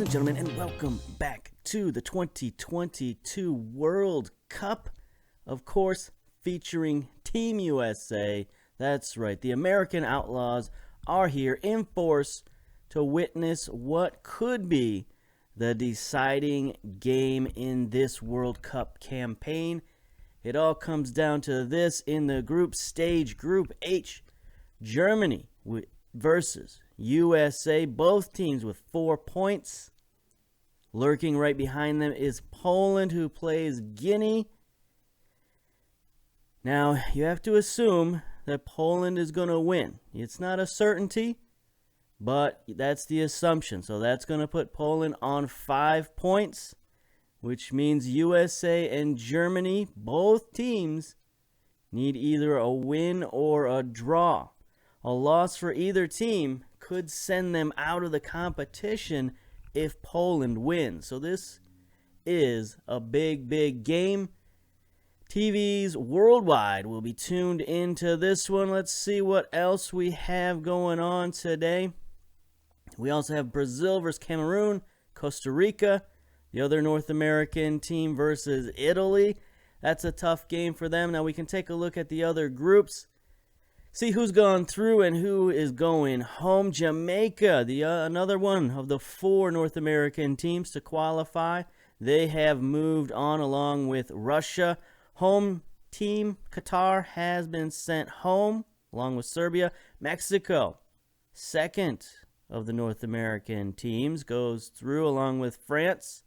and gentlemen, and welcome back to the 2022 World Cup. Of course, featuring Team USA. That's right, the American Outlaws are here in force to witness what could be the deciding game in this World Cup campaign. It all comes down to this in the group stage, Group H. Germany versus USA, both teams with 4 points. Lurking right behind them is Poland, who plays Guinea. Now, you have to assume that Poland is going to win. It's not a certainty, but that's the assumption. So that's going to put Poland on 5 points, which means USA and Germany, both teams, need either a win or a draw. A loss for either team could send them out of the competition if Poland wins. So this is a big, big game. TVs worldwide will be tuned into this one. Let's see what else we have going on today. We also have Brazil versus Cameroon, Costa Rica, the other North American team versus Italy. That's a tough game for them. Now we can take a look at the other groups. See who's gone through and who is going home. Jamaica, another one of the 4 North American teams to qualify. They have moved on along with Russia. Home team, Qatar, has been sent home along with Serbia. Mexico, second of the North American teams, goes through along with France.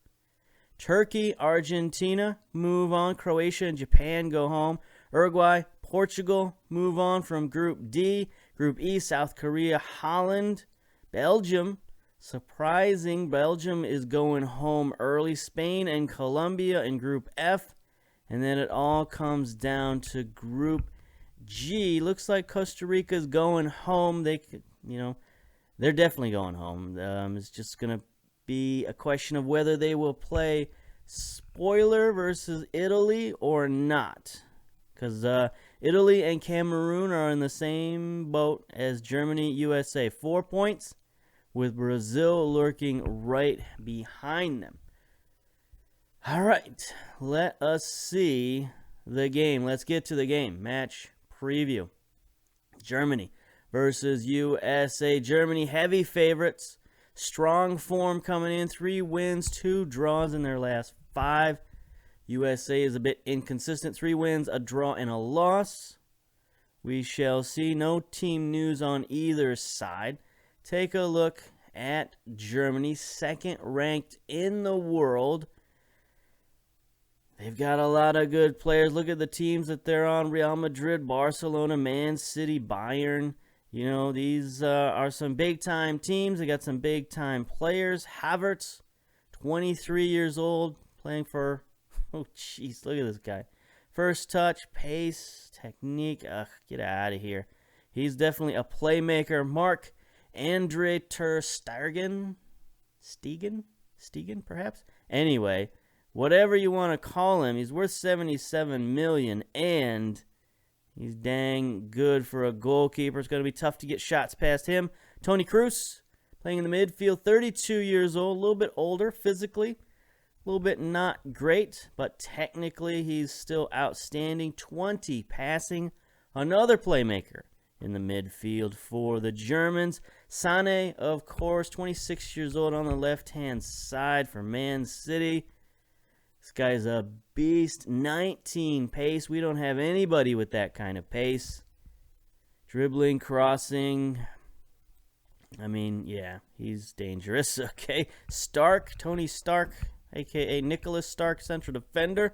Turkey, Argentina move on. Croatia and Japan go home. Uruguay, Portugal move on from Group D. Group E, South Korea, Holland. Belgium, surprising, Belgium is going home early. Spain and Colombia in Group F. And then it all comes down to Group G. Looks like Costa Rica's going home. They're definitely going home. It's just going to be a question of whether they will play spoiler versus Italy or not. Because Italy and Cameroon are in the same boat as Germany, USA. 4 points, with Brazil lurking right behind them. All right, let us see the game. Let's get to the game. Match preview. Germany versus USA. Germany, heavy favorites. Strong form coming in. 3 wins, 2 draws in their last 5. USA is a bit inconsistent. 3 wins, a draw, and a loss. We shall see. No team news on either side. Take a look at Germany, second ranked in the world. They've got a lot of good players. Look at the teams that they're on. Real Madrid, Barcelona, Man City, Bayern. You know, these are some big-time teams. They got some big-time players. Havertz, 23 years old, playing for... Oh, jeez, look at this guy. First touch, pace, technique. Get out of here. He's definitely a playmaker. Marc-Andre ter Stegen, perhaps? Anyway, whatever you want to call him, he's worth $77 million, and he's dang good for a goalkeeper. It's going to be tough to get shots past him. Toni Kroos, playing in the midfield, 32 years old, a little bit older physically. A little bit not great, but technically he's still outstanding. 20 passing. Another playmaker in the midfield for the Germans. Sané, of course, 26 years old on the left-hand side for Man City. This guy's a beast. 19 pace. We don't have anybody with that kind of pace. Dribbling, crossing. I mean, yeah, he's dangerous. Okay. Tony Stark, a.k.a. Nicholas Stark, central defender.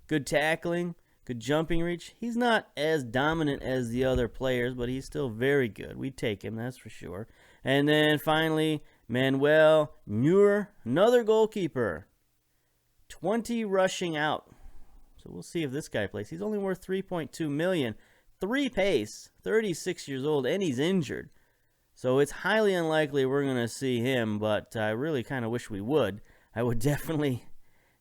Good tackling, good jumping reach. He's not as dominant as the other players, but he's still very good. We take him, that's for sure. And then finally, Manuel Neuer, another goalkeeper. 20 rushing out. So we'll see if this guy plays. He's only worth $3.2 million. 3 pace, 36 years old, and he's injured. So it's highly unlikely we're going to see him, but I really kind of wish we would. I would definitely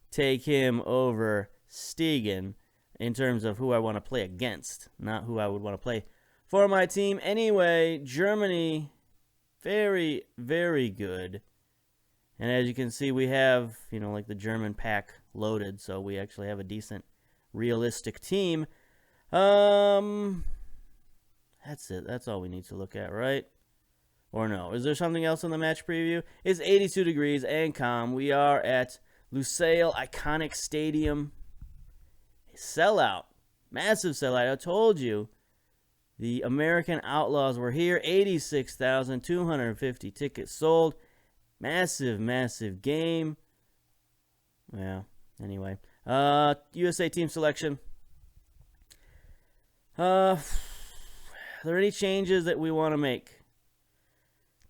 take him over Stegen in terms of who I want to play against, not who I would want to play for my team. Anyway, Germany, very, very good. And as you can see, we have, you know, like the German pack loaded, so we actually have a decent, realistic team. That's it. That's all we need to look at, right? Or no? Is there something else in the match preview? It's 82 degrees and calm. We are at Lusail Iconic Stadium. Sellout. Massive sellout. I told you. The American Outlaws were here. 86,250 tickets sold. Massive, massive game. Yeah, anyway. USA team selection. Are there any changes that we want to make?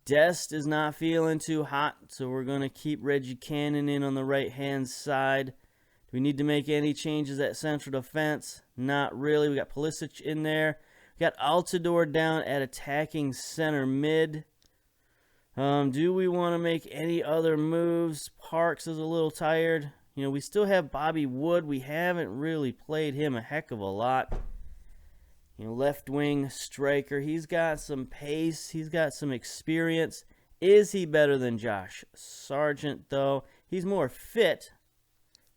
Dest is not feeling too hot, so we're going to keep Reggie Cannon in on the right-hand side. Do we need to make any changes at central defense? Not really. We got Pulisic in there. We got Altidore down at attacking center mid. Do we want to make any other moves? Parks is a little tired. You know, we still have Bobby Wood. We haven't really played him a heck of a lot. You know, left wing striker. He's got some pace. He's got some experience. Is he better than Josh Sargent, though? He's more fit.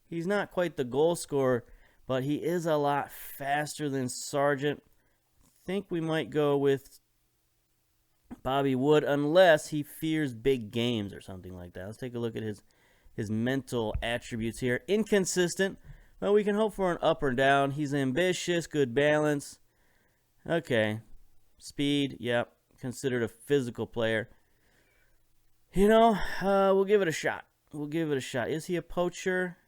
He's not quite the goal scorer, but he is a lot faster than Sargent. I think we might go with Bobby Wood, unless he fears big games or something like that. Let's take a look at his mental attributes here. Inconsistent. Well, we can hope for an up or down. He's ambitious, good balance. Okay. Speed, yep. Considered a physical player. You know, we'll give it a shot. We'll give it a shot. Is he a poacher?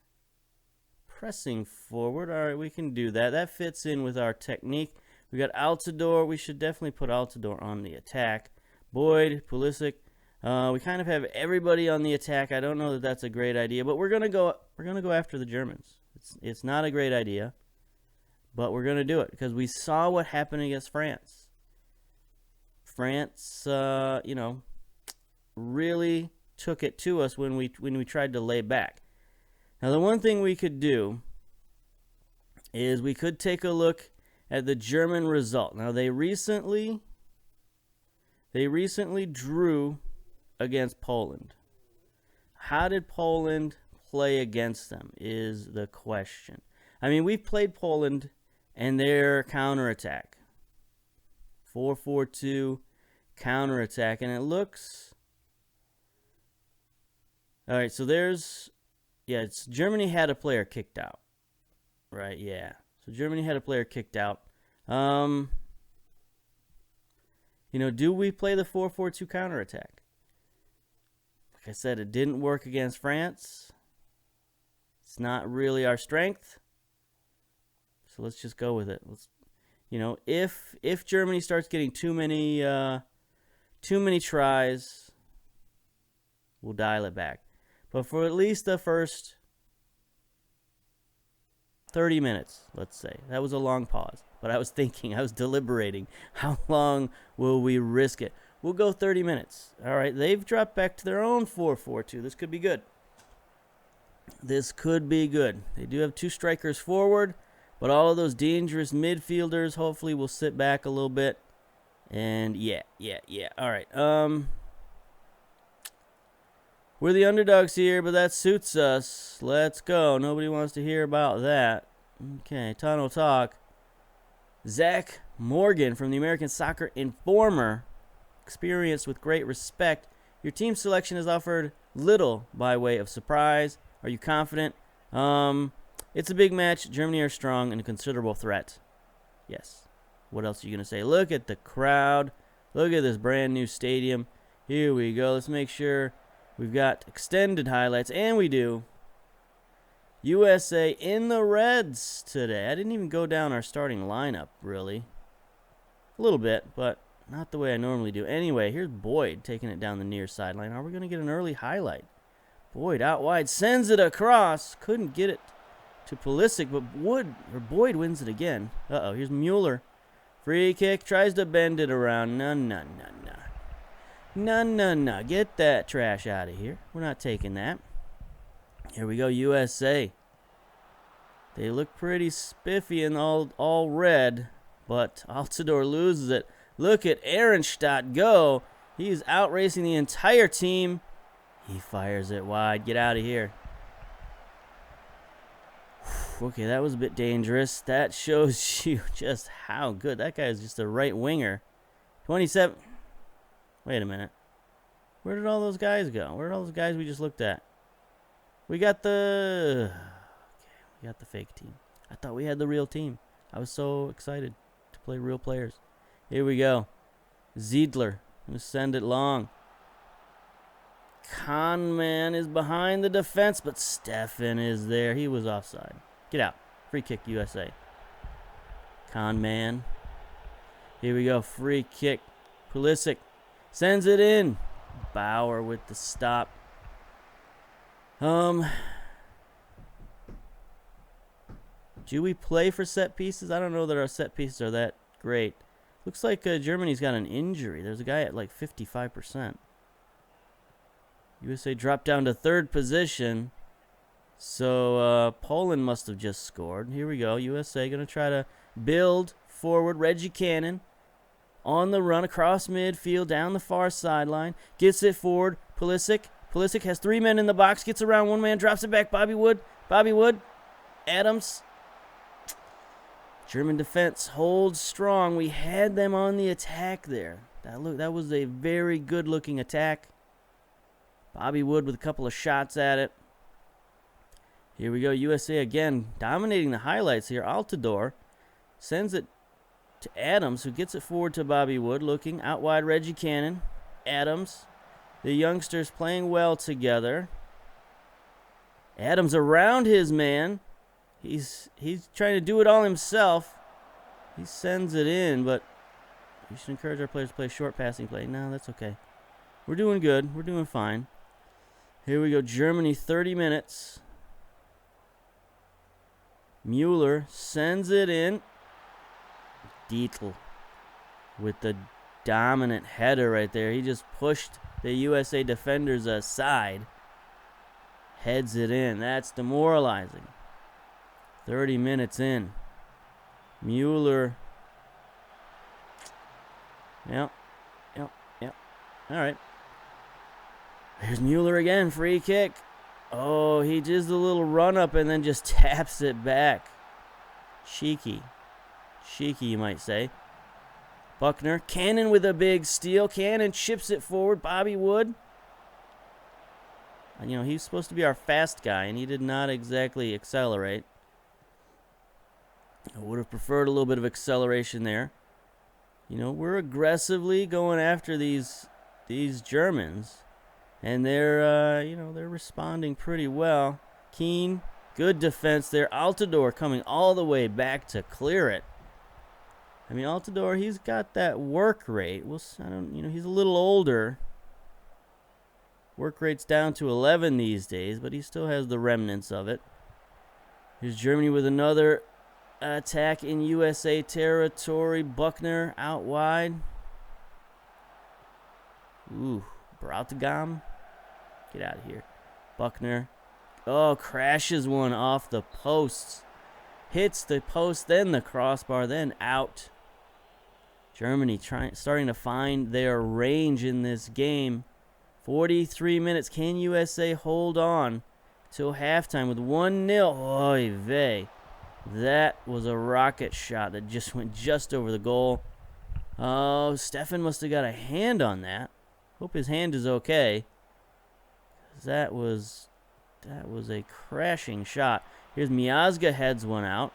Pressing forward. All right, we can do that. That fits in with our technique. We got Altidore. We should definitely put Altidore on the attack. Boyd, Pulisic. We kind of have everybody on the attack. I don't know that that's a great idea, but we're gonna go after the Germans. It's not a great idea, but we're gonna do it because we saw what happened against France. France, you know, really took it to us when we tried to lay back. Now, the one thing we could do is we could take a look at the German result. Now, they recently drew against Poland. How did Poland play against them is the question. I mean, we've played Poland and their counterattack. 4-4-2 counterattack, and it looks... All right, so there's... Yeah, Germany had a player kicked out. Right, yeah. So Germany had a player kicked out. You know, do we play the 4-4-2 counterattack? Like I said, it didn't work against France. It's not really our strength. So let's just go with it. Let's, you know, if Germany starts getting too many tries, we'll dial it back. But for at least the first 30 minutes, let's say. That was a long pause. But I was thinking, I was deliberating. How long will we risk it? We'll go 30 minutes. All right, they've dropped back to their own 4-4-2. This could be good. This could be good. They do have two strikers forward, but all of those dangerous midfielders hopefully will sit back a little bit. And yeah. All right. We're the underdogs here, but that suits us. Let's go. Nobody wants to hear about that. Okay, tunnel talk. Zach Morgan from the American Soccer Informer. Experienced with great respect. Your team selection has offered little by way of surprise. Are you confident? It's a big match. Germany are strong and a considerable threat. Yes. What else are you going to say? Look at the crowd. Look at this brand new stadium. Here we go. Let's make sure we've got extended highlights, and we do. USA in the Reds today. I didn't even go down our starting lineup, really. A little bit, but not the way I normally do. Anyway, here's Boyd taking it down the near sideline. Are we going to get an early highlight? Boyd out wide, sends it across. Couldn't get it to Pulisic, but Boyd wins it again. Uh-oh, here's Mueller. Free kick, tries to bend it around. No. Get that trash out of here. We're not taking that. Here we go, USA. They look pretty spiffy and all red, but Altidore loses it. Look at Ehrenstadt go. He's outracing the entire team. He fires it wide. Get out of here. Okay, that was a bit dangerous. That shows you just how good. That guy is just a right winger. 27. Wait a minute. Where did all those guys go? Where did all those guys we just looked at? We got the... Okay, we got the fake team. I thought we had the real team. I was so excited to play real players. Here we go. Ziedler. Gonna send it long. Conman is behind the defense, but Stefan is there. He was offside. Get out. Free kick, USA. Conman. Here we go. Free kick. Pulisic sends it in. Bauer with the stop. Do we play for set pieces? I don't know that our set pieces are that great. Looks like Germany's got an injury. There's a guy at like 55%. USA dropped down to third position. So Poland must have just scored. Here we go. USA going to try to build forward. Reggie Cannon on the run across midfield down the far sideline. Gets it forward. Pulisic. Pulisic has 3 men in the box. Gets around one man. Drops it back. Bobby Wood. Bobby Wood. Adams. German defense holds strong. We had them on the attack there. That was a very good-looking attack. Bobby Wood with a couple of shots at it. Here we go. USA again dominating the highlights here. Altidore sends it to Adams, who gets it forward to Bobby Wood. Looking out wide, Reggie Cannon. Adams. The youngsters playing well together. Adams around his man. He's trying to do it all himself. He sends it in, but we should encourage our players to play short passing play. No, that's okay. We're doing good. We're doing fine. Here we go. Germany, 30 minutes. Mueller sends it in. Dietl with the dominant header right there. He just pushed the USA defenders aside. Heads it in. That's demoralizing. 30 minutes in. Mueller. Yep. All right. Here's Mueller again. Free kick. Oh, he does a little run up and then just taps it back. Cheeky, you might say. Buckner. Cannon with a big steal. Cannon chips it forward. Bobby Wood. You know, he's supposed to be our fast guy, and he did not exactly accelerate. I would have preferred a little bit of acceleration there. You know, we're aggressively going after these Germans, and they're they're responding pretty well. Keane, good defense there. Altidore coming all the way back to clear it. I mean, Altidore, he's got that work rate. He's a little older. Work rate's down to 11 these days, but he still has the remnants of it. Here's Germany with another attack in USA territory. Buckner out wide. Ooh, Brautagam. Get out of here. Buckner. Oh, crashes one off the posts. Hits the post, then the crossbar, then out. Germany starting to find their range in this game. 43 minutes. Can USA hold on till halftime with 1-0? Oy vey. That was a rocket shot that just went just over the goal. Oh, Stefan must have got a hand on that. Hope his hand is okay. That was a crashing shot. Here's Miazga, heads one out.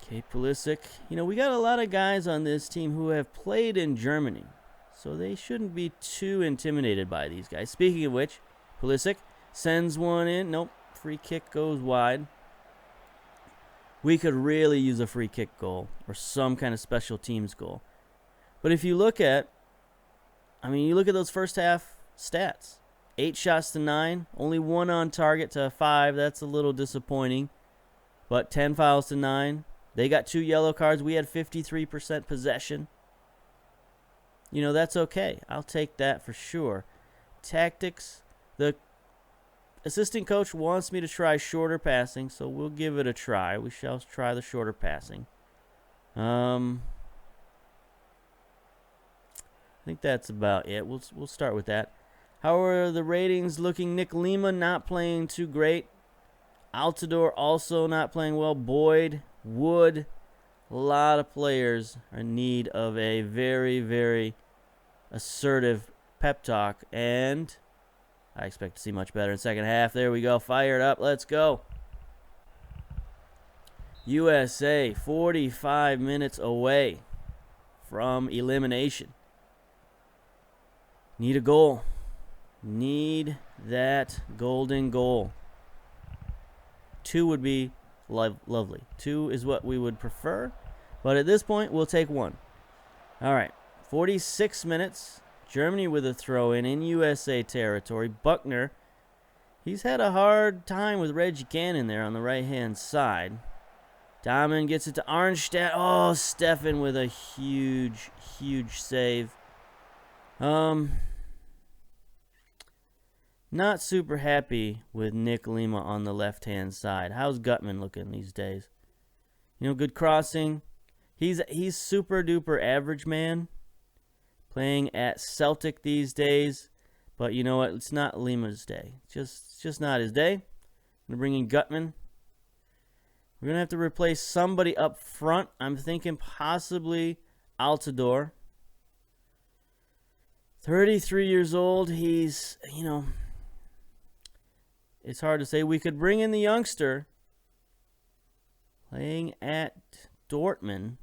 Okay, Pulisic. You know, we got a lot of guys on this team who have played in Germany, so they shouldn't be too intimidated by these guys. Speaking of which, Pulisic sends one in. Nope, free kick goes wide. We could really use a free kick goal or some kind of special teams goal. But if you look at, those first half stats. 8 shots to 9, only 1 on target to 5. That's a little disappointing. But 10 fouls to 9. They got 2 yellow cards. We had 53% possession. You know, that's okay. I'll take that for sure. Tactics. The assistant coach wants me to try shorter passing, so we'll give it a try. We shall try the shorter passing. I think that's about it. We'll start with that. How are the ratings looking? Nick Lima not playing too great. Altidore also not playing well. Boyd, Wood, a lot of players are in need of a very, very assertive pep talk. And I expect to see much better in second half. There we go. Fired up. Let's go. USA 45 minutes away from elimination. Need a goal. Need that golden goal. 2 would be lovely. 2 is what we would prefer. But at this point, we'll take 1. All right. 46 minutes. Germany with a throw-in USA territory. Buckner, he's had a hard time with Reggie Cannon there on the right-hand side. Dahmen gets it to Arnstadt. Oh, Steffen with a huge, huge save. Not super happy with Nick Lima on the left-hand side. How's Gutman looking these days? You know, good crossing. He's super-duper average man. Playing at Celtic these days. But you know what? It's not Lima's day. It's just not his day. I'm going to bring in Gutman. We're going to have to replace somebody up front. I'm thinking possibly Altidore. 33 years old. He's, you know, it's hard to say. We could bring in the youngster playing at Dortmund.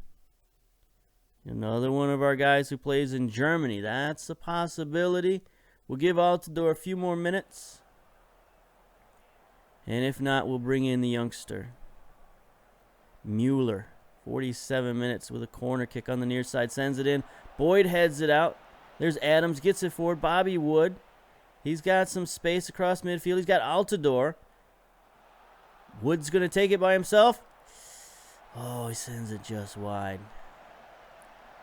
Another one of our guys who plays in Germany. That's a possibility. We'll give Altidore a few more minutes. And if not, we'll bring in the youngster. Mueller, 47 minutes with a corner kick on the near side. Sends it in. Boyd heads it out. There's Adams. Gets it forward. Bobby Wood. He's got some space across midfield. He's got Altidore. Wood's going to take it by himself. Oh, he sends it just wide.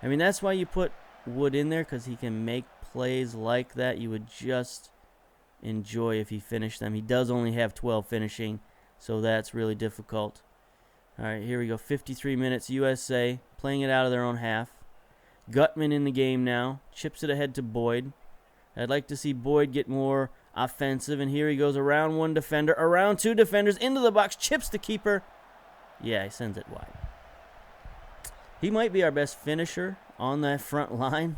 I mean, that's why you put Wood in there, because he can make plays like that. You would just enjoy if he finished them. He does only have 12 finishing, so that's really difficult. All right, here we go. 53 minutes. USA playing it out of their own half. Gutman in the game now. Chips it ahead to Boyd. I'd like to see Boyd get more offensive, and here he goes around one defender, around two defenders, into the box, chips the keeper. Yeah, he sends it wide. He might be our best finisher on that front line.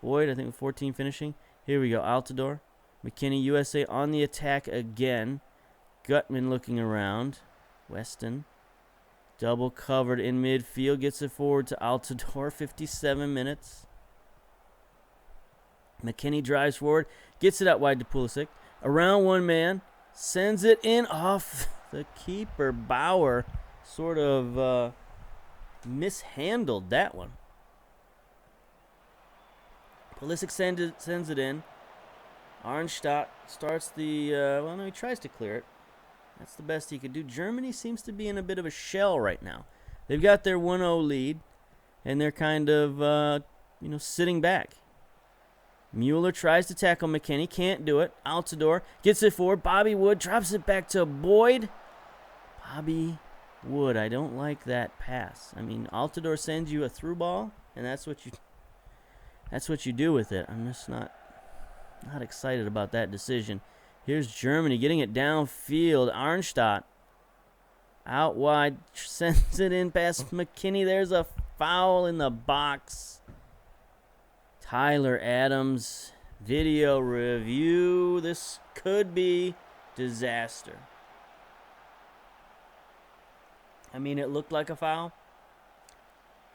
Boyd, I think, with 14 finishing. Here we go, Altidore. McKinney, USA on the attack again. Gutman looking around. Weston. Double covered in midfield. Gets it forward to Altidore. 57 minutes. McKinney drives forward. Gets it out wide to Pulisic. Around one man. Sends it in off the keeper. Bauer sort of mishandled that one. Pulisic sends it in. Arnstadt starts the... well, no, he tries to clear it. That's the best he could do. Germany seems to be in a bit of a shell right now. They've got their 1-0 lead, and they're kind of, sitting back. Mueller tries to tackle McKinney. Can't do it. Altidore gets it forward. Bobby Wood drops it back to Boyd. Bobby Wood. I don't like that pass. I mean, Altidore sends you a through ball, and that's what you do with it. I'm just not excited about that decision. Here's Germany getting it downfield. Arnstadt out wide, sends it in past McKinney. There's a foul in the box. Tyler Adams, video review. This could be disaster. I mean, it looked like a foul.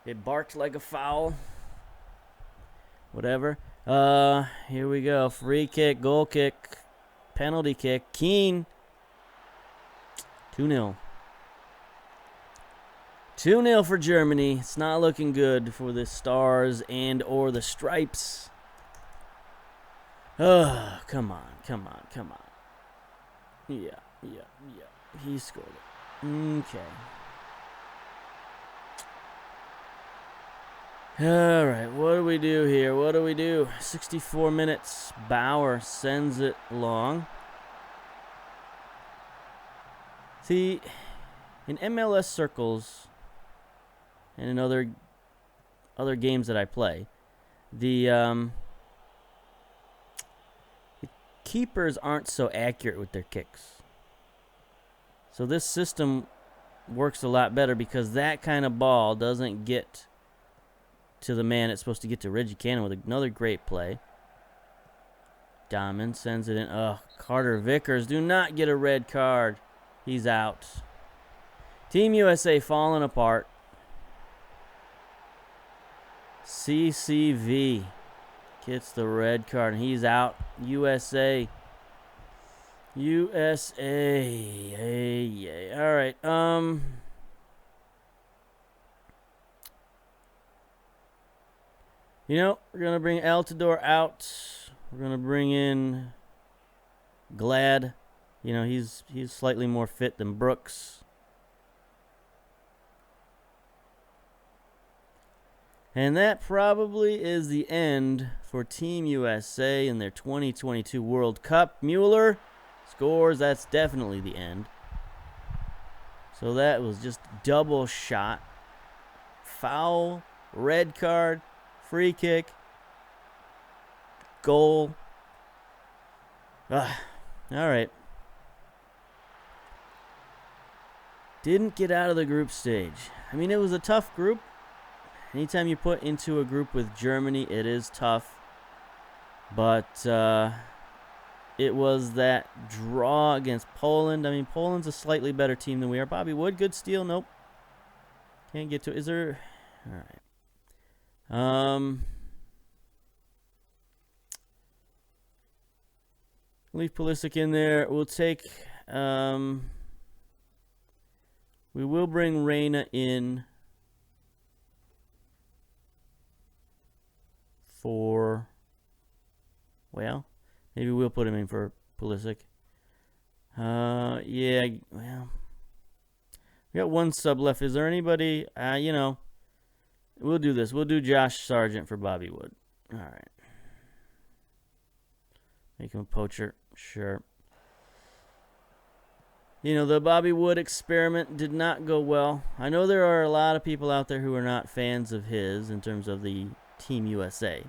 It barked like a foul. Whatever. Here we go. Free kick, goal kick, penalty kick. Keane. 2-0. 2-0 for Germany. It's not looking good for the Stars and or the Stripes. Oh, come on. Yeah. He scored it. Okay. All right, what do we do here? 64 minutes. Bauer sends it long. See, in MLS circles and in other games that I play, the keepers aren't so accurate with their kicks. So this system works a lot better because that kind of ball doesn't get to the man it's supposed to get to. Reggie Cannon with another great play. Diamond sends it in. Oh, Carter Vickers, do not get a red card. He's out. Team USA falling apart. CCV gets the red card, and he's out. USA. Hey. All right. You know, we're going to bring Altidore out. We're going to bring in Glad. You know, he's slightly more fit than Brooks. And that probably is the end for Team USA in their 2022 World Cup. Mueller scores. That's definitely the end. So that was just double shot. Foul, red card, free kick, goal. All right. Didn't get out of the group stage. I mean, it was a tough group. Anytime you put into a group with Germany, it is tough. But it was that draw against Poland. I mean, Poland's a slightly better team than we are. Bobby Wood, good steal. Nope. Can't get to it. Is there... All right. Leave Pulisic in there. We'll take... we will bring Reina in for, well, maybe we'll put him in for Pulisic. Yeah, well, we got one sub left. Is there anybody, you know, we'll do this. We'll do Josh Sargent for Bobby Wood. All right. Make him a poacher. Sure. You know, the Bobby Wood experiment did not go well. I know there are a lot of people out there who are not fans of his in terms of the Team USA.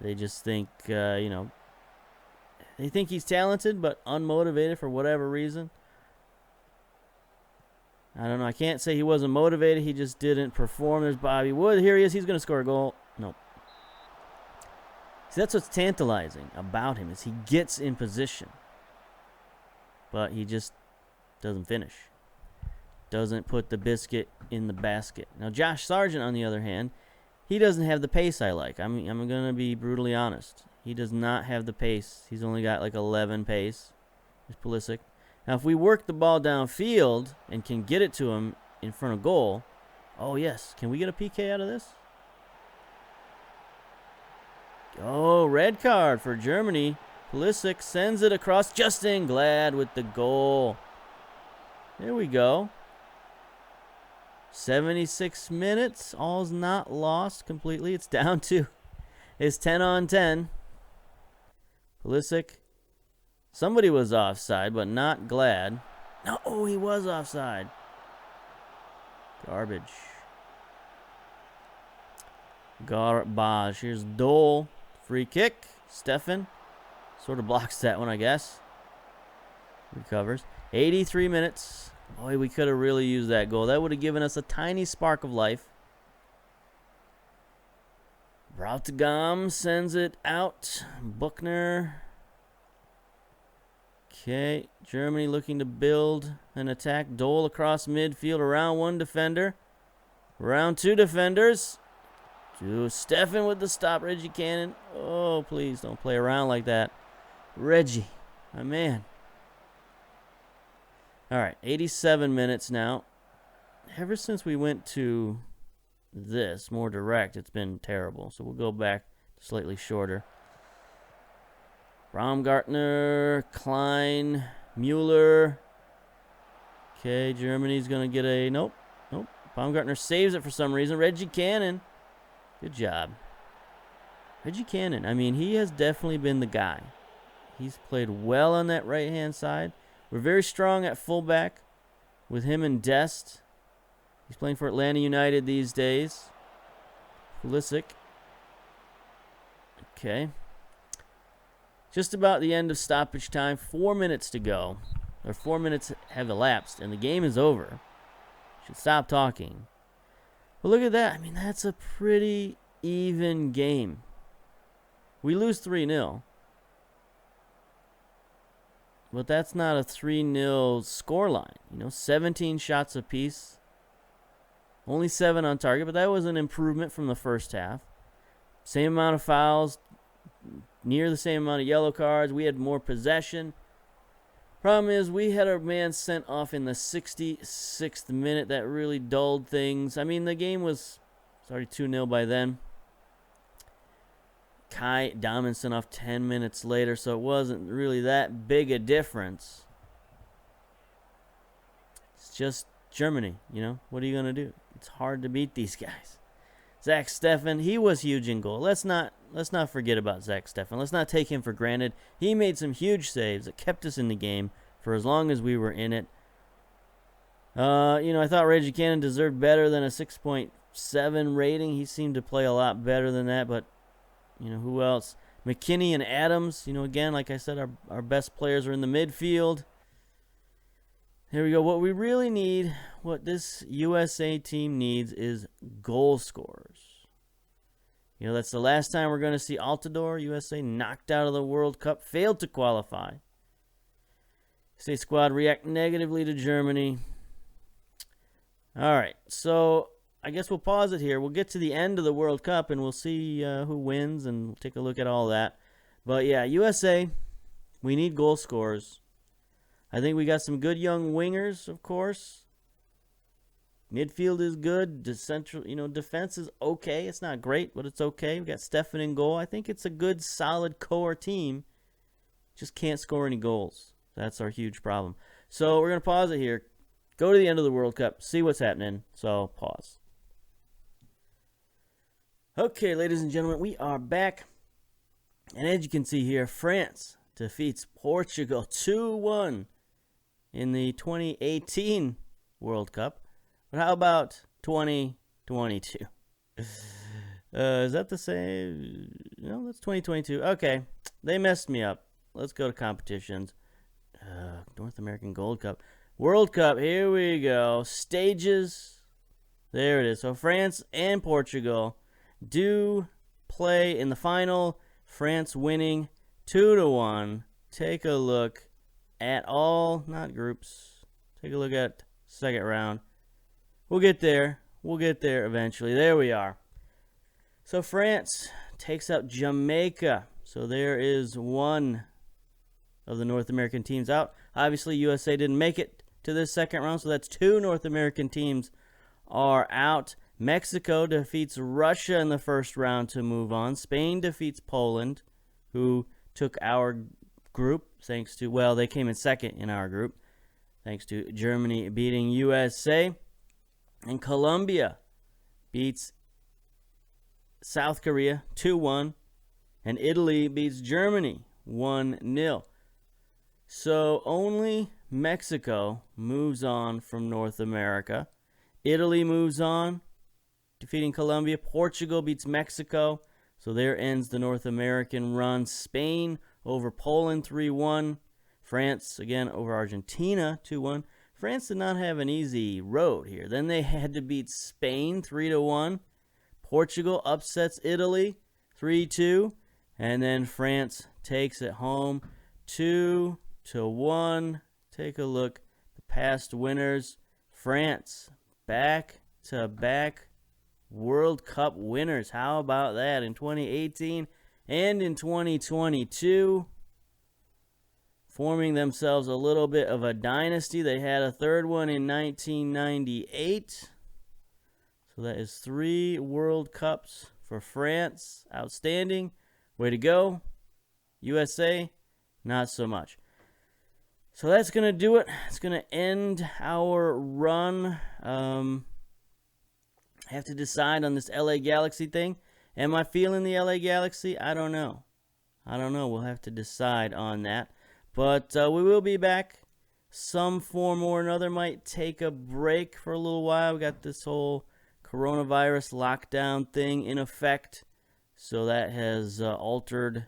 They just think, you know, they think he's talented but unmotivated for whatever reason. I don't know. I can't say he wasn't motivated. He just didn't perform. There's Bobby Wood. Here he is. He's going to score a goal. Nope. See, that's what's tantalizing about him is he gets in position. But he just doesn't finish. Doesn't put the biscuit in the basket. Now, Josh Sargent, on the other hand, he doesn't have the pace I like. I'm going to be brutally honest. He does not have the pace. He's only got like 11 pace. There's Pulisic. Now, if we work the ball downfield and can get it to him in front of goal, oh, yes. Can we get a PK out of this? Oh, red card for Germany. Pulisic sends it across. Justin Glad with the goal. There we go. 76 minutes. All's not lost completely. It's down to it's 10 on 10. Pulisic. Somebody was offside, but not Glad. No, he was offside. Garbage. Garbage. Here's Dole. Free kick. Stefan. Sort of blocks that one, I guess. Recovers. 83 minutes. Boy, we could have really used that goal. That would have given us a tiny spark of life. Brautagam sends it out. Buchner. Okay. Germany looking to build an attack. Dole across midfield. Around one defender. Around two defenders. To Stefan with the stop. Reggie Cannon. Oh, please don't play around like that. Reggie, my man. All right, 87 minutes now. Ever since we went to this, more direct, it's been terrible. So we'll go back to slightly shorter. Baumgartner, Klein, Mueller. Okay, Germany's going to get a... Nope. Baumgartner saves it for some reason. Reggie Cannon. Good job. Reggie Cannon, I mean, he has definitely been the guy. He's played well on that right-hand side. We're very strong at fullback with him and Dest. He's playing for Atlanta United these days. Pulisic. Okay. Just about the end of stoppage time, 4 minutes to go. Or 4 minutes have elapsed, and the game is over. Should stop talking. But look at that. I mean, that's a pretty even game. We lose 3-0. But that's not a 3-0 scoreline. 17 shots apiece. Only 7 on target, but that was an improvement from the first half. Same amount of fouls, near the same amount of yellow cards. We had more possession. Problem is, we had our man sent off in the 66th minute. That really dulled things. I mean, the game was already 2-0 by then. Kai Dahmen sent off 10 minutes later, so it wasn't really that big a difference. It's just Germany, What are you going to do? It's hard to beat these guys. Zach Steffen, he was huge in goal. Let's not forget about Zach Steffen. Let's not take him for granted. He made some huge saves that kept us in the game for as long as we were in it. I thought Reggie Cannon deserved better than a 6.7 rating. He seemed to play a lot better than that, but who else? McKinney and Adams, again, like I said, our best players are in the midfield. Here we go. What we really need, what this USA team needs, is goal scorers. That's the last time we're going to see Altidore. USA knocked out of the World Cup, failed to qualify. State squad react negatively to Germany. All right, so I guess we'll pause it here. We'll get to the end of the World Cup, and we'll see who wins, and we'll take a look at all that. But, yeah, USA, we need goal scorers. I think we got some good young wingers, of course. Midfield is good. Defense is okay. It's not great, but it's okay. We got Steffen in goal. I think it's a good, solid core team. Just can't score any goals. That's our huge problem. So we're going to pause it here. Go to the end of the World Cup. See what's happening. So pause. Okay, ladies and gentlemen, we are back. And as you can see here, France defeats Portugal 2-1 in the 2018 World Cup. But how about 2022? Is that the same? No, that's 2022. Okay, they messed me up. Let's go to competitions. North American Gold Cup. World Cup, here we go. Stages. There it is. So France and Portugal do play in the final. France winning 2-1. Take a look at all, not groups. Take a look at second round. We'll get there. We'll get there eventually. There we are. So France takes out Jamaica. So there is one of the North American teams out. Obviously, USA didn't make it to this second round, so that's 2 North American teams are out. Mexico defeats Russia in the first round to move on. Spain defeats Poland, who took our group thanks to, well, they came in second in our group, thanks to Germany beating USA. And Colombia beats South Korea 2-1. And Italy beats Germany 1-0. So only Mexico moves on from North America. Italy moves on, defeating Colombia. Portugal beats Mexico. So there ends the North American run. Spain over Poland 3-1. France, again, over Argentina 2-1. France did not have an easy road here. Then they had to beat Spain 3-1. Portugal upsets Italy 3-2. And then France takes it home 2-1. Take a look. The past winners. France, back-to-back World Cup winners. How about that in 2018 and in 2022? Forming themselves a little bit of a dynasty. They had a third one in 1998. So that is 3 World Cups for France. Outstanding. Way to go. USA, not so much. So that's going to do it. It's going to end our run. I have to decide on this LA Galaxy thing. Am I feeling the LA Galaxy? I don't know. We'll have to decide on that. But we will be back. Some form or another. Might take a break for a little while. We got this whole coronavirus lockdown thing in effect. So that has altered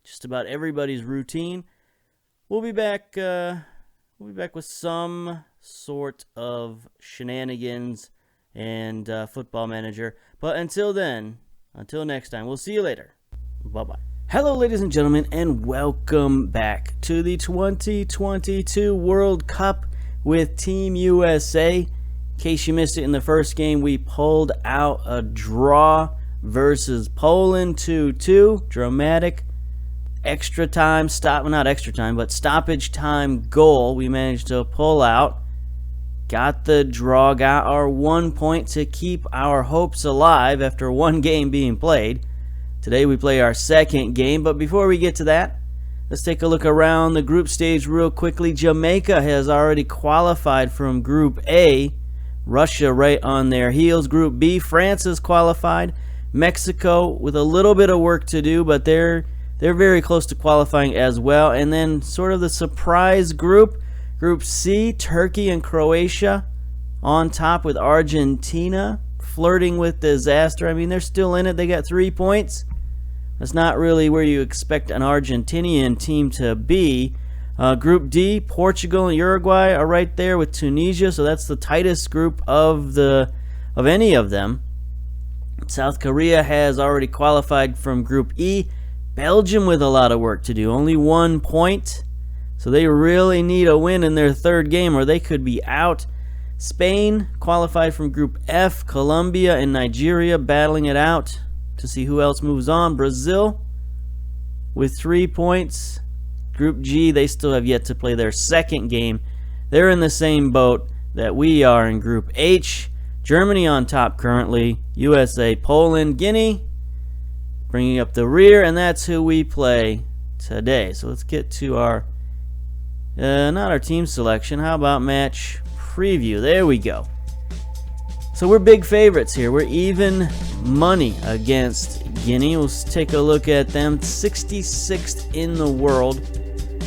just about everybody's routine. We'll be back with some sort of shenanigans and Football Manager. But until then, until next time, we'll see you later. Bye-bye. Hello, ladies and gentlemen, and welcome back to the 2022 World Cup with Team USA. In case you missed it in the first game, we pulled out a draw versus Poland 2-2. Dramatic stoppage time goal we managed to pull out. Got the draw, got our 1 point to keep our hopes alive after one game being played. Today we play our second game, but before we get to that, let's take a look around the group stage real quickly. Jamaica has already qualified from Group A. Russia right on their heels. Group B, France has qualified. Mexico with a little bit of work to do, but they're very close to qualifying as well. And then sort of the surprise group, Group C, Turkey and Croatia on top with Argentina flirting with disaster. I mean, they're still in it. They got 3 points. That's not really where you expect an Argentinian team to be. Group D, Portugal and Uruguay are right there with Tunisia, so that's the tightest group of any of them. South Korea has already qualified from Group E. Belgium with a lot of work to do, only 1 point, so they really need a win in their third game or they could be out. Spain qualified from Group F. Colombia and Nigeria battling it out to see who else moves on. Brazil with 3 points. Group G, they still have yet to play their second game. They're in the same boat that we are in Group H. Germany on top currently. USA, Poland, Guinea bringing up the rear, and that's who we play today. So let's get to our, not our team selection. How about match preview? There we go. So we're big favorites here. We're even money against Guinea. We'll take a look at them. 66th in the world.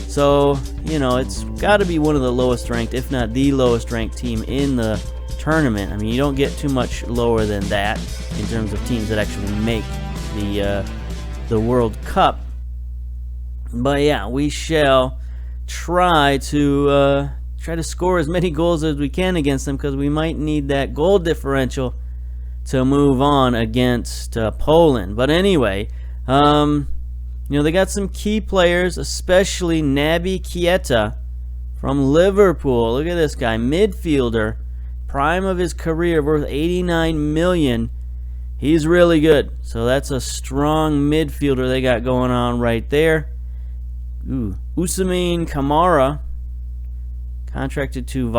So, you know, it's got to be one of the lowest ranked, if not the lowest ranked team in the tournament. I mean, you don't get too much lower than that in terms of teams that actually make the World Cup. But yeah, we shall try to score as many goals as we can against them, because we might need that goal differential to move on against Poland. But anyway, you know, they got some key players, especially Naby Keita from Liverpool. Look at this guy, midfielder, prime of his career, worth 89 million. He's really good. So that's a strong midfielder they got going on right there. Ousmane Kamara, contracted to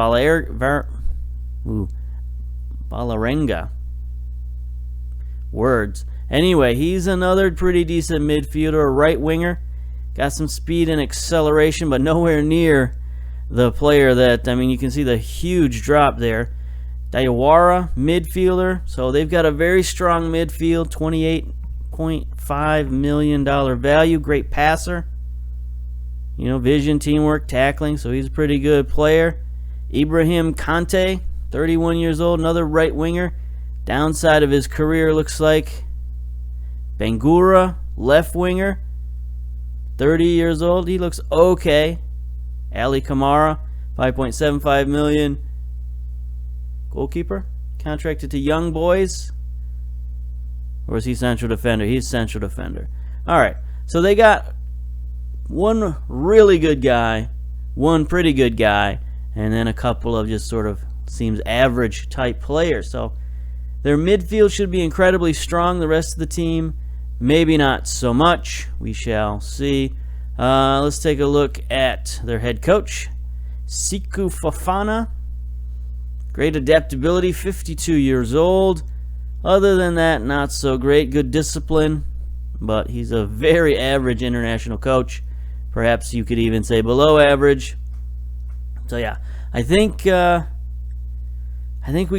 Vålerenga. Words. Anyway, he's another pretty decent midfielder, a right winger. Got some speed and acceleration, but nowhere near the player that, I mean, you can see the huge drop there. Diawara, midfielder. So they've got a very strong midfield, $28.5 million value. Great passer. You know, vision, teamwork, tackling. So he's a pretty good player. Ibrahim Kante, 31 years old, another right winger. Downside of his career looks like Bangura, left winger, 30 years old. He looks okay. Ali Kamara, $5.75 million. Goalkeeper, contracted to Young Boys. Or is he central defender? He's central defender. All right, so they got one really good guy, one pretty good guy, and then a couple of just sort of seems average type players. So their midfield should be incredibly strong. The rest of the team, maybe not so much. We shall see. Let's take a look at their head coach, Siku Fofana. Great adaptability, 52 years old. Other than that, not so great. Good discipline, but he's a very average international coach. Perhaps you could even say below average. So yeah, I think we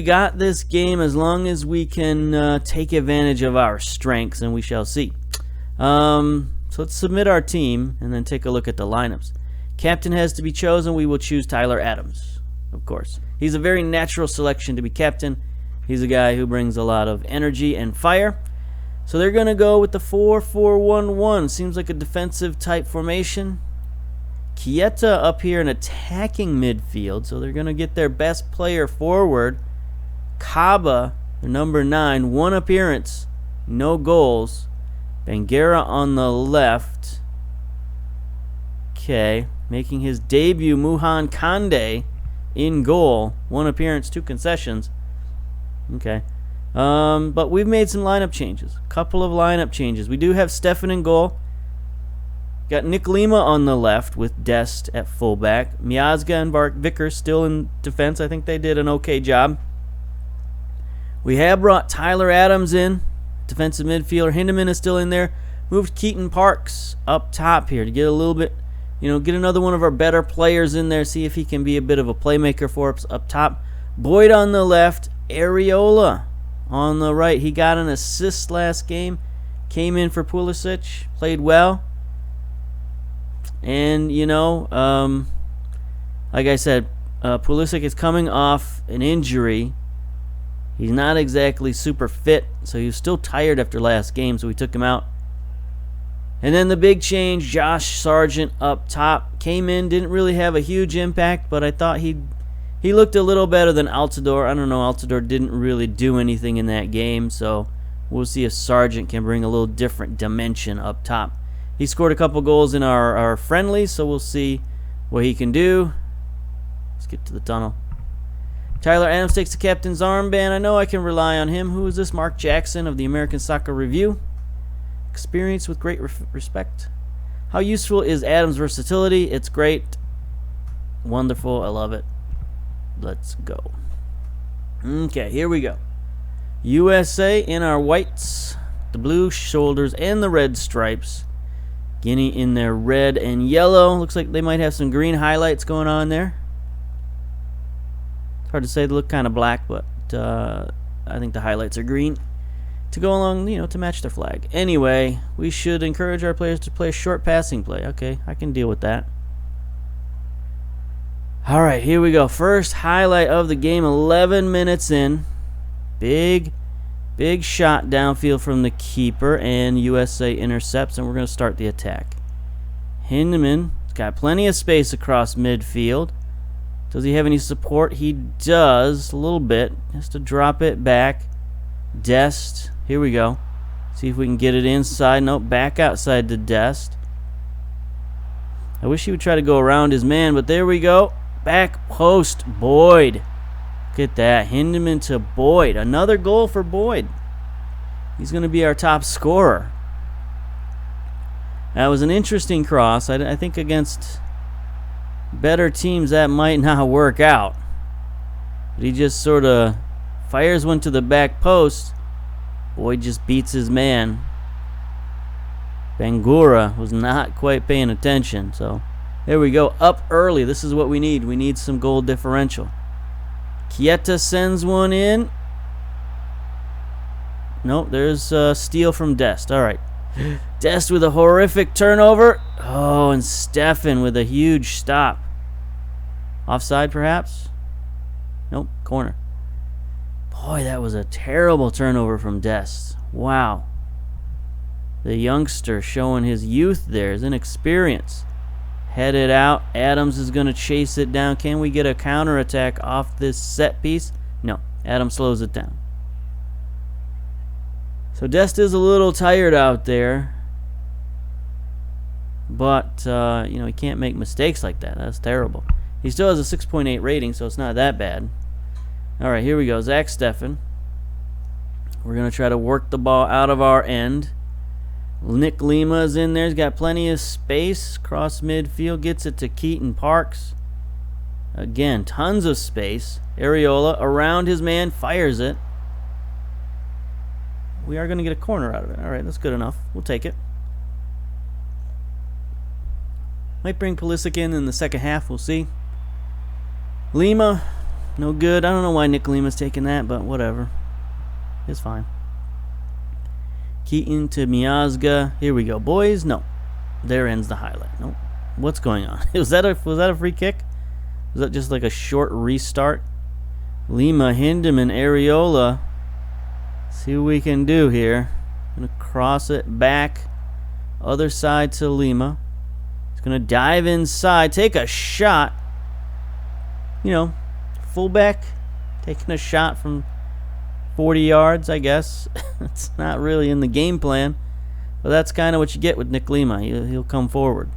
got this game as long as we can take advantage of our strengths, and we shall see. So let's submit our team and then take a look at the lineups. Captain has to be chosen. We will choose Tyler Adams, of course. He's a very natural selection to be captain. He's a guy who brings a lot of energy and fire. So they're going to go with the 4-4-1-1. Seems like a defensive type formation. Kieta up here in attacking midfield. So they're going to get their best player forward. Kaba, their number 9, 1 appearance, no goals. Bangera on the left. Okay, making his debut, Muhan Kande in goal. 1 appearance, 2 concessions. Okay. But we've made some lineup changes. Couple of lineup changes. We do have Stefan in goal. Got Nick Lima on the left with Dest at fullback. Miazga and Vickers still in defense. I think they did an okay job. We have brought Tyler Adams in, defensive midfielder. Hindeman is still in there. Moved Keaton Parks up top here to get a little bit, get another one of our better players in there, see if he can be a bit of a playmaker for us up top. Boyd on the left, Areola on the right. He got an assist last game. Came in for Pulisic, played well. And, like I said, Pulisic is coming off an injury. He's not exactly super fit, so he was still tired after last game, so we took him out. And then the big change, Josh Sargent up top. Came in, didn't really have a huge impact, but I thought he looked a little better than Altidore. I don't know, Altidore didn't really do anything in that game, so we'll see if Sargent can bring a little different dimension up top. He scored a couple goals in our friendlies, so we'll see what he can do. Let's get to the tunnel. Tyler Adams takes the captain's armband. I know I can rely on him. Who is this? Mark Jackson of the American Soccer Review. Experience with great respect. How useful is Adams' versatility? It's great. Wonderful. I love it. Let's go. Okay, here we go. USA in our whites, the blue shoulders, and the red stripes. Guinea in their red and yellow. Looks like they might have some green highlights going on there. Hard to say, they look kind of black, but I think the highlights are green to go along, to match their flag. Anyway, we should encourage our players to play short passing play. Okay, I can deal with that. All right, here we go. First highlight of the game, 11 minutes in. Big shot downfield from the keeper, and USA intercepts, and we're going to start the attack. Hindeman's got plenty of space across midfield. Does he have any support? He does, a little bit. Has to drop it back. Dest. Here we go. See if we can get it inside. Nope, back outside to Dest. I wish he would try to go around his man, but there we go. Back post, Boyd. Look at that. Hindeman to Boyd. Another goal for Boyd. He's going to be our top scorer. That was an interesting cross. I think against better teams that might not work out. But he just sort of fires one to the back post. Boyd just beats his man. Bangura was not quite paying attention. So there we go. Up early. This is what we need. We need some goal differential. Kieta sends one in. Nope, there's a steal from Dest. All right. Dest with a horrific turnover. Oh, and Stefan with a huge stop. Offside, perhaps? Nope, corner. Boy, that was a terrible turnover from Dest. Wow. The youngster showing his youth there, his inexperience. Headed out. Adams is going to chase it down. Can we get a counterattack off this set piece? No. Adams slows it down. So Dest is a little tired out there. But, he can't make mistakes like that. That's terrible. He still has a 6.8 rating, so it's not that bad. All right, here we go. Zach Stefan. We're going to try to work the ball out of our end. Nick Lima's in there. He's got plenty of space. Cross midfield. Gets it to Keaton Parks. Again, tons of space. Areola around his man. Fires it. We are going to get a corner out of it. All right, that's good enough. We'll take it. Might bring Pulisic in the second half. We'll see. Lima, no good. I don't know why Nick Lima's taking that, but whatever. It's fine. Keaton to Miazga. Here we go, boys. No. There ends the highlight. Nope. What's going on? Was that a free kick? Was that just like a short restart? Lima, Hindeman, Areola. See what we can do here. Gonna cross it back, other side to Lima. He's gonna dive inside, take a shot. You know, fullback taking a shot from 40 yards, I guess. It's not really in the game plan, but that's kind of what you get with Nick Lima. He'll come forward.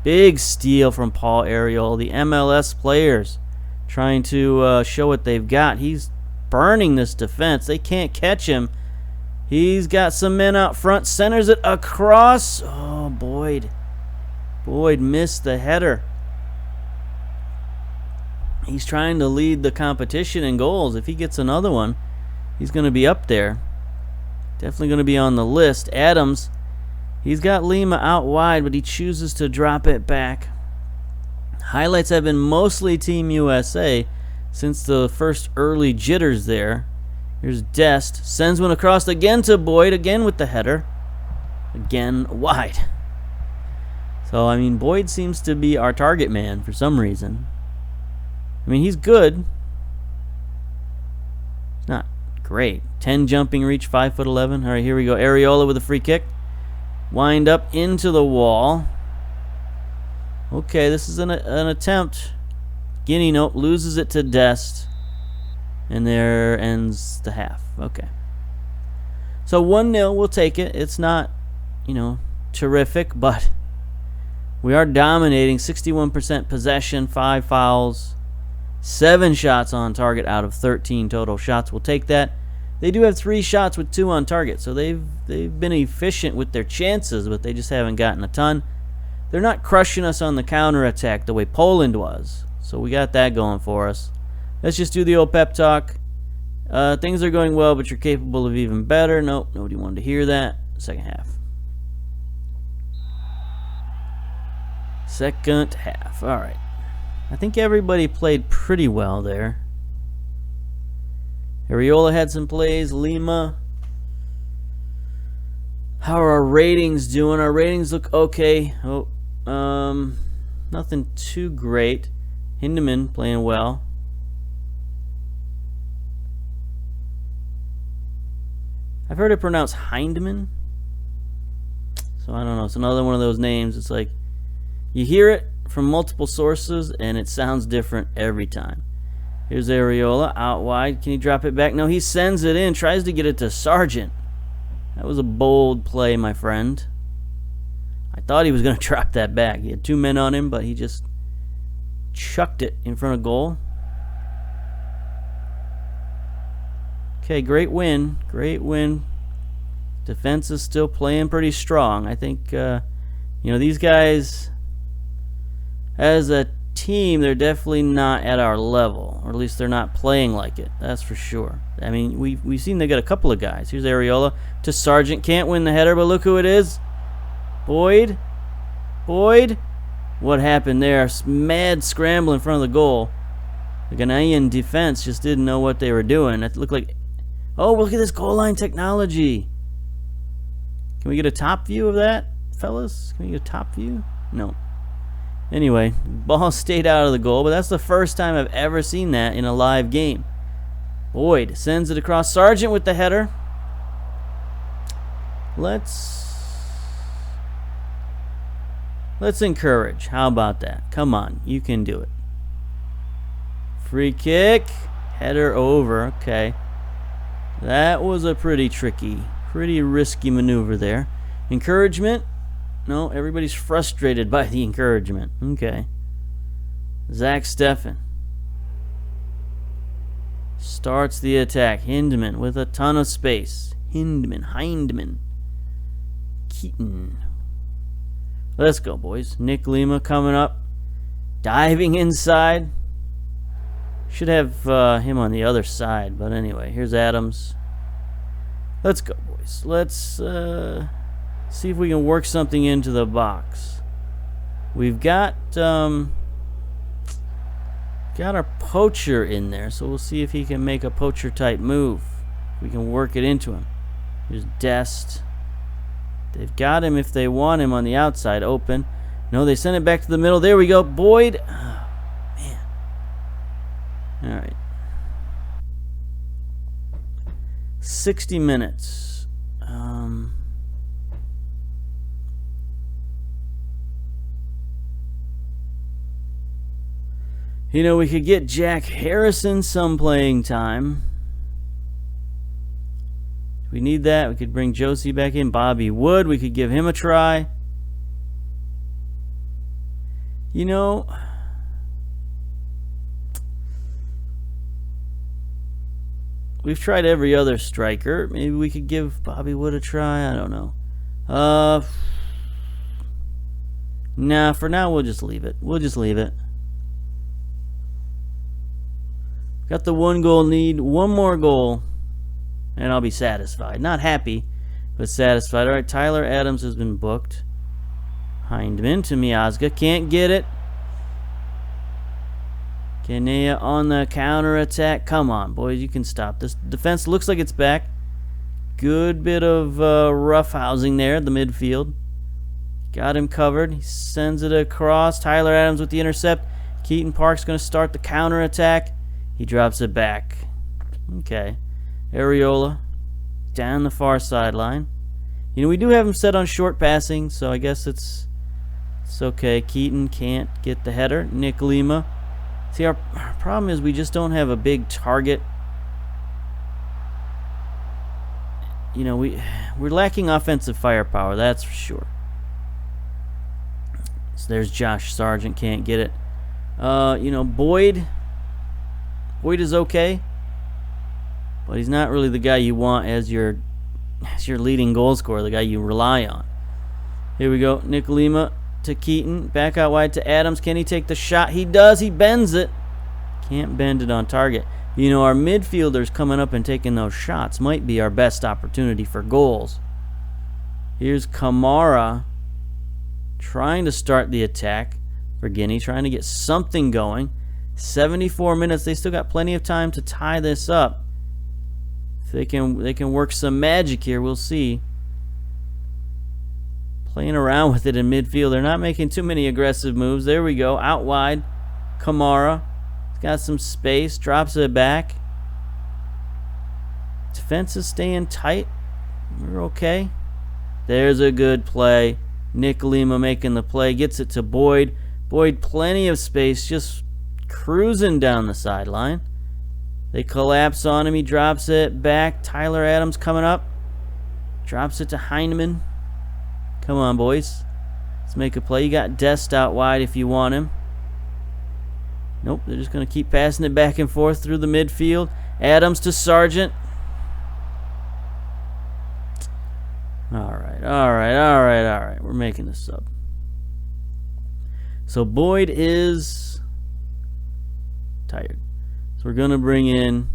Big steal from Paul Arriola. The MLS players trying to show what they've got. He's burning this defense. They can't catch him. He's got some men out front. Centers it across. Oh, Boyd. Boyd missed the header. He's trying to lead the competition in goals. If he gets another one, he's going to be up there. Definitely going to be on the list. Adams, he's got Lima out wide, but he chooses to drop it back. Highlights have been mostly Team USA since the first early jitters there. Here's Dest. Sends one across again to Boyd, again with the header. Again wide. So, I mean, Boyd seems to be our target man for some reason. I mean, he's good. It's not great. 10 jumping reach, 5'11". All right, here we go. Arriola with a free kick. Wind up into the wall. Okay, this is an attempt. Guinea, nope, loses it to Dest. And there ends the half. Okay. So 1-0, we'll take it. It's not, you know, terrific, but we are dominating. 61% possession, 5 fouls. 7 shots on target out of 13 total shots. We'll take that. They do have 3 shots with 2 on target, so they've been efficient with their chances, but they just haven't gotten a ton. They're not crushing us on the counterattack the way Poland was, so we got that going for us. Let's just do the old pep talk. Things are going well, but you're capable of even better. Nope, nobody wanted to hear that. Second half. Second half. All right. I think everybody played pretty well there. Arriola had some plays. Lima. How are our ratings doing? Our ratings look okay. Oh, nothing too great. Hindeman playing well. I've heard it pronounced Hindeman. So I don't know. It's another one of those names. It's like you hear it from multiple sources and it sounds different every time. Here's Arriola out wide. Can he drop it back? No, he sends it in. Tries to get it to Sargent. That was a bold play, my friend. I thought he was going to drop that back. He had 2 men on him, but he just chucked it in front of goal. Okay, great win. Great win. Defense is still playing pretty strong. I think, these guys, as a team, they're definitely not at our level, or at least they're not playing like it. That's for sure. I mean, we've seen they got a couple of guys. Here's Arriola to Sargent. Can't win the header, but look who it is. Boyd. What happened there? Mad scramble in front of the goal. The Ghanaian defense just didn't know what they were doing. It looked like, oh, look at this goal line technology. Can we get a top view of that, fellas? Can we get a top view? No. Anyway, ball stayed out of the goal, but that's the first time I've ever seen that in a live game. Boyd sends it across. Sargent with the header. Let's encourage. How about that? Come on, you can do it. Free kick. Header over. Okay. That was a pretty risky maneuver there. Encouragement. No, everybody's frustrated by the encouragement. Okay. Zach Steffen starts the attack. Hindeman with a ton of space. Hindeman. Keaton. Let's go, boys. Nick Lima coming up. Diving inside. Should have him on the other side, but anyway, here's Adams. Let's go, boys. Let's see if we can work something into the box. We've got our poacher in there, so we'll see if he can make a poacher type move. We can work it into him. Here's Dest. They've got him if they want him on the outside open. No, they send it back to the middle. There we go. Boyd. Oh, man. All right. 60 minutes. You know, we could get Jack Harrison some playing time. If we need that, we could bring Josie back in. Bobby Wood, we could give him a try. You know, we've tried every other striker. Maybe we could give Bobby Wood a try. I don't know. Nah, for now we'll just leave it. Got the 1 goal need. 1 more goal, and I'll be satisfied. Not happy, but satisfied. All right, Tyler Adams has been booked. Hindman to Miazga. Can't get it. Kanea on the counter attack. Come on, boys. You can stop this. Defense looks like it's back. Good bit of roughhousing there at the midfield. Got him covered. He sends it across. Tyler Adams with the intercept. Keaton Park's going to start the counter attack. He drops it back. Okay. Areola down the far sideline. You know, we do have him set on short passing, so I guess it's okay. Keaton can't get the header. Nick Lima. See, our problem is we just don't have a big target. You know, we're lacking offensive firepower, that's for sure. So there's Josh Sargent, can't get it. You know, Boyd is okay, but he's not really the guy you want as your leading goal scorer, the guy you rely on. Here we go. Nick Lima to Keaton. Back out wide to Adams. Can he take the shot? He does. He bends it. Can't bend it on target. You know, our midfielders coming up and taking those shots might be our best opportunity for goals. Here's Kamara trying to start the attack for Guinea, trying to get something going. 74 minutes. They still got plenty of time to tie this up. If they can work some magic here, we'll see. Playing around with it in midfield. They're not making too many aggressive moves. There we go. Out wide. Kamara. He's got some space. Drops it back. Defense is staying tight. We're okay. There's a good play. Nick Lima making the play. Gets it to Boyd. Boyd, plenty of space. Just cruising down the sideline. They collapse on him. He drops it back. Tyler Adams coming up. Drops it to Heineman. Come on, boys. Let's make a play. You got Dest out wide if you want him. Nope, they're just going to keep passing it back and forth through the midfield. Adams to Sargent. All right. We're making this sub. So Boyd is tired. So we're going to bring in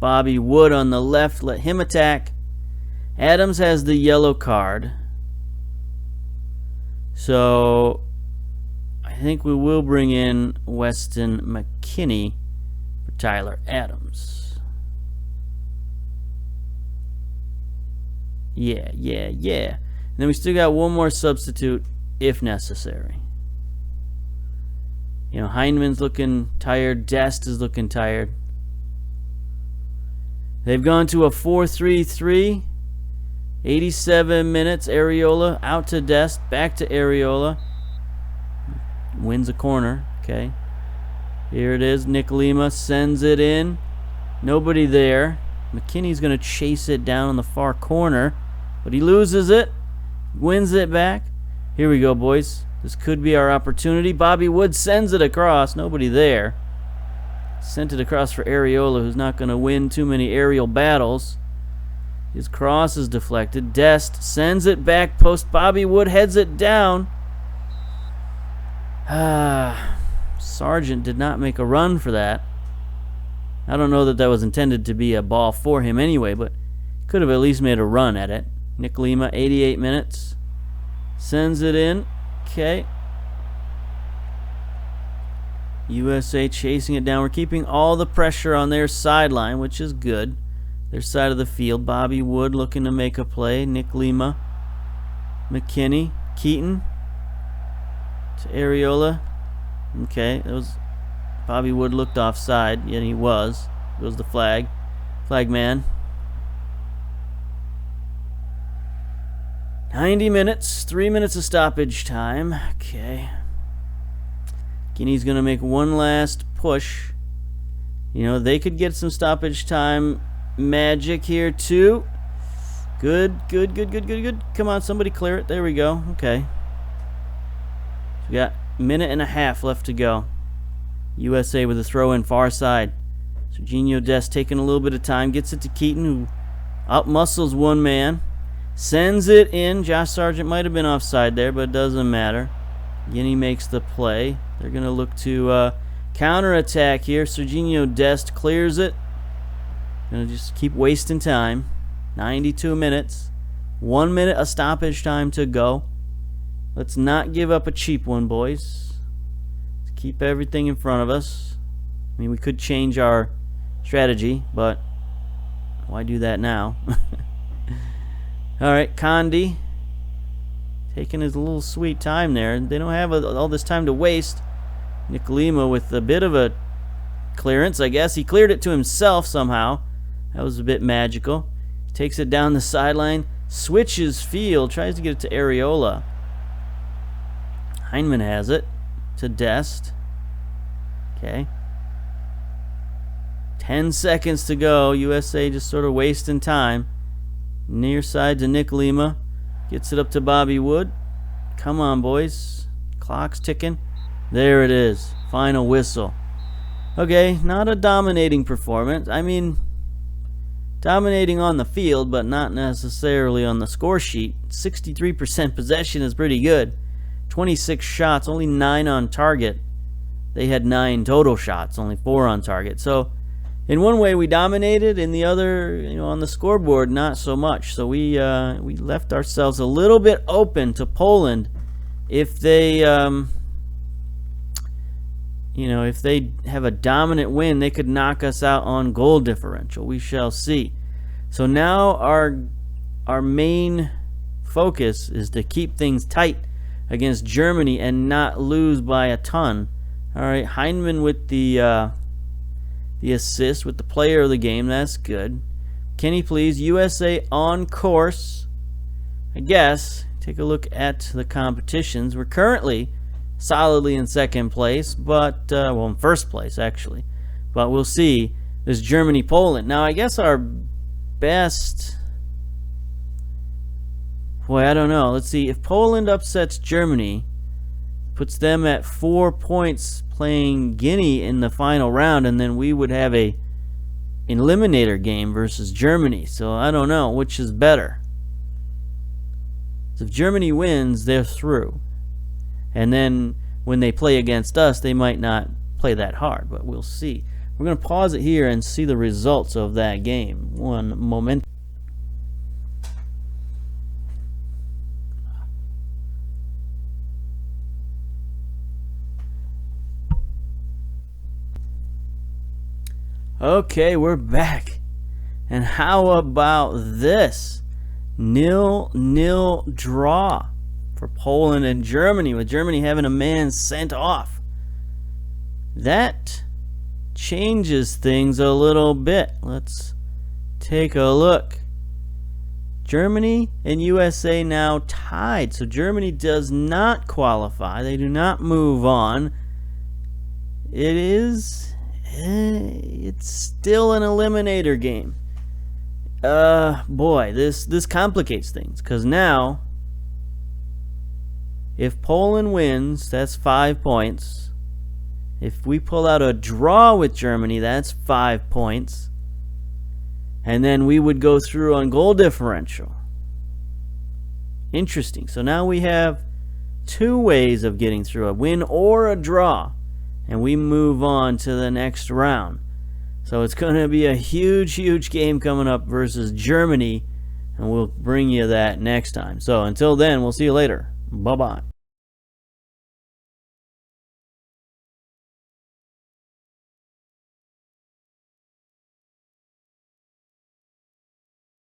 Bobby Wood on the left. Let him attack. Adams has the yellow card. So I think we will bring in Weston McKennie for Tyler Adams. Yeah. And then we still got one more substitute if necessary. You know, Heineman's looking tired. Dest is looking tired. They've gone to a 4-3-3. 87 minutes. Areola out to Dest. Back to Areola. Wins a corner. Okay. Here it is. Nick Lima sends it in. Nobody there. McKinney's going to chase it down in the far corner. But he loses it. Wins it back. Here we go, boys. This could be our opportunity. Bobby Wood sends it across. Nobody there. Sent it across for Areola, who's not going to win too many aerial battles. His cross is deflected. Dest sends it back post. Bobby Wood heads it down. Sargent did not make a run for that. I don't know that that was intended to be a ball for him anyway, but could have at least made a run at it. Nick Lima, 88 minutes. Sends it in. Okay. USA chasing it down. We're keeping all the pressure on their sideline, which is good. Their side of the field. Bobby Wood looking to make a play. Nick Lima. McKinney. Keaton. To Areola. Okay. That was Bobby Wood looked offside. Yet he was. Goes the flag. Flag man. 90 minutes. 3 minutes of stoppage time. Okay. Guinea's going to make one last push. You know, they could get some stoppage time magic here too. Good. Come on, somebody clear it. There we go. Okay. We got a minute and a half left to go. USA with a throw in far side. Serginho Dest taking a little bit of time. Gets it to Keaton, who outmuscles one man. Sends it in. Josh Sargent might have been offside there, but it doesn't matter. Guinea makes the play. They're going to look to counterattack here. Serginho Dest clears it. Going to just keep wasting time. 92 minutes. 1 minute of stoppage time to go. Let's not give up a cheap one, boys. Let's keep everything in front of us. I mean, we could change our strategy, but why do that now? Alright, Condi taking his little sweet time there. They don't have all this time to waste. Nick Lima with a bit of a clearance, I guess. He cleared it to himself somehow. That was a bit magical. Takes it down the sideline. Switches field. Tries to get it to Areola. Heinemann has it to Dest. Okay. 10 seconds to go. USA just sort of wasting time. Near side to Nick Lima. Gets it up to Bobby Wood. Come on, boys. Clock's ticking. There it is. Final whistle. Okay, not a dominating performance. I mean, dominating on the field, but not necessarily on the score sheet. 63% possession is pretty good. 26 shots, only 9 on target. They had 9 total shots, only 4 on target. So, in one way we dominated, in the other, you know, on the scoreboard, not so much. So we left ourselves a little bit open to Poland if they, you know, if they have a dominant win, they could knock us out on goal differential. We shall see. So now our main focus is to keep things tight against Germany and not lose by a ton. All right, Heinemann with the assist, with the player of the game. That's good. Kenny, please. USA on course. I guess. Take a look at the competitions. We're currently solidly in second place, but well, in first place actually. But we'll see. There's Germany, Poland. Now I guess our best. Boy, I don't know. Let's see. If Poland upsets Germany, puts them at 4 points, playing Guinea in the final round, and then we would have a eliminator game versus Germany. So I don't know which is better. So if Germany wins, they're through. And then when they play against us, they might not play that hard, but we'll see. We're going to pause it here and see the results of that game. One moment. Okay, we're back. And how about this? 0-0 draw for Poland and Germany, with Germany having a man sent off. That changes things a little bit. Let's take a look. Germany and USA now tied. So Germany does not qualify. They do not move on. It's still an eliminator game. Boy, this complicates things, because now if Poland wins, that's 5 points. If we pull out a draw with Germany, that's 5 points. And then we would go through on goal differential. Interesting. So now we have 2 ways of getting through, a win or a draw. And we move on to the next round. So it's going to be a huge game coming up versus Germany. And we'll bring you that next time. So until then, we'll see you later. Bye-bye.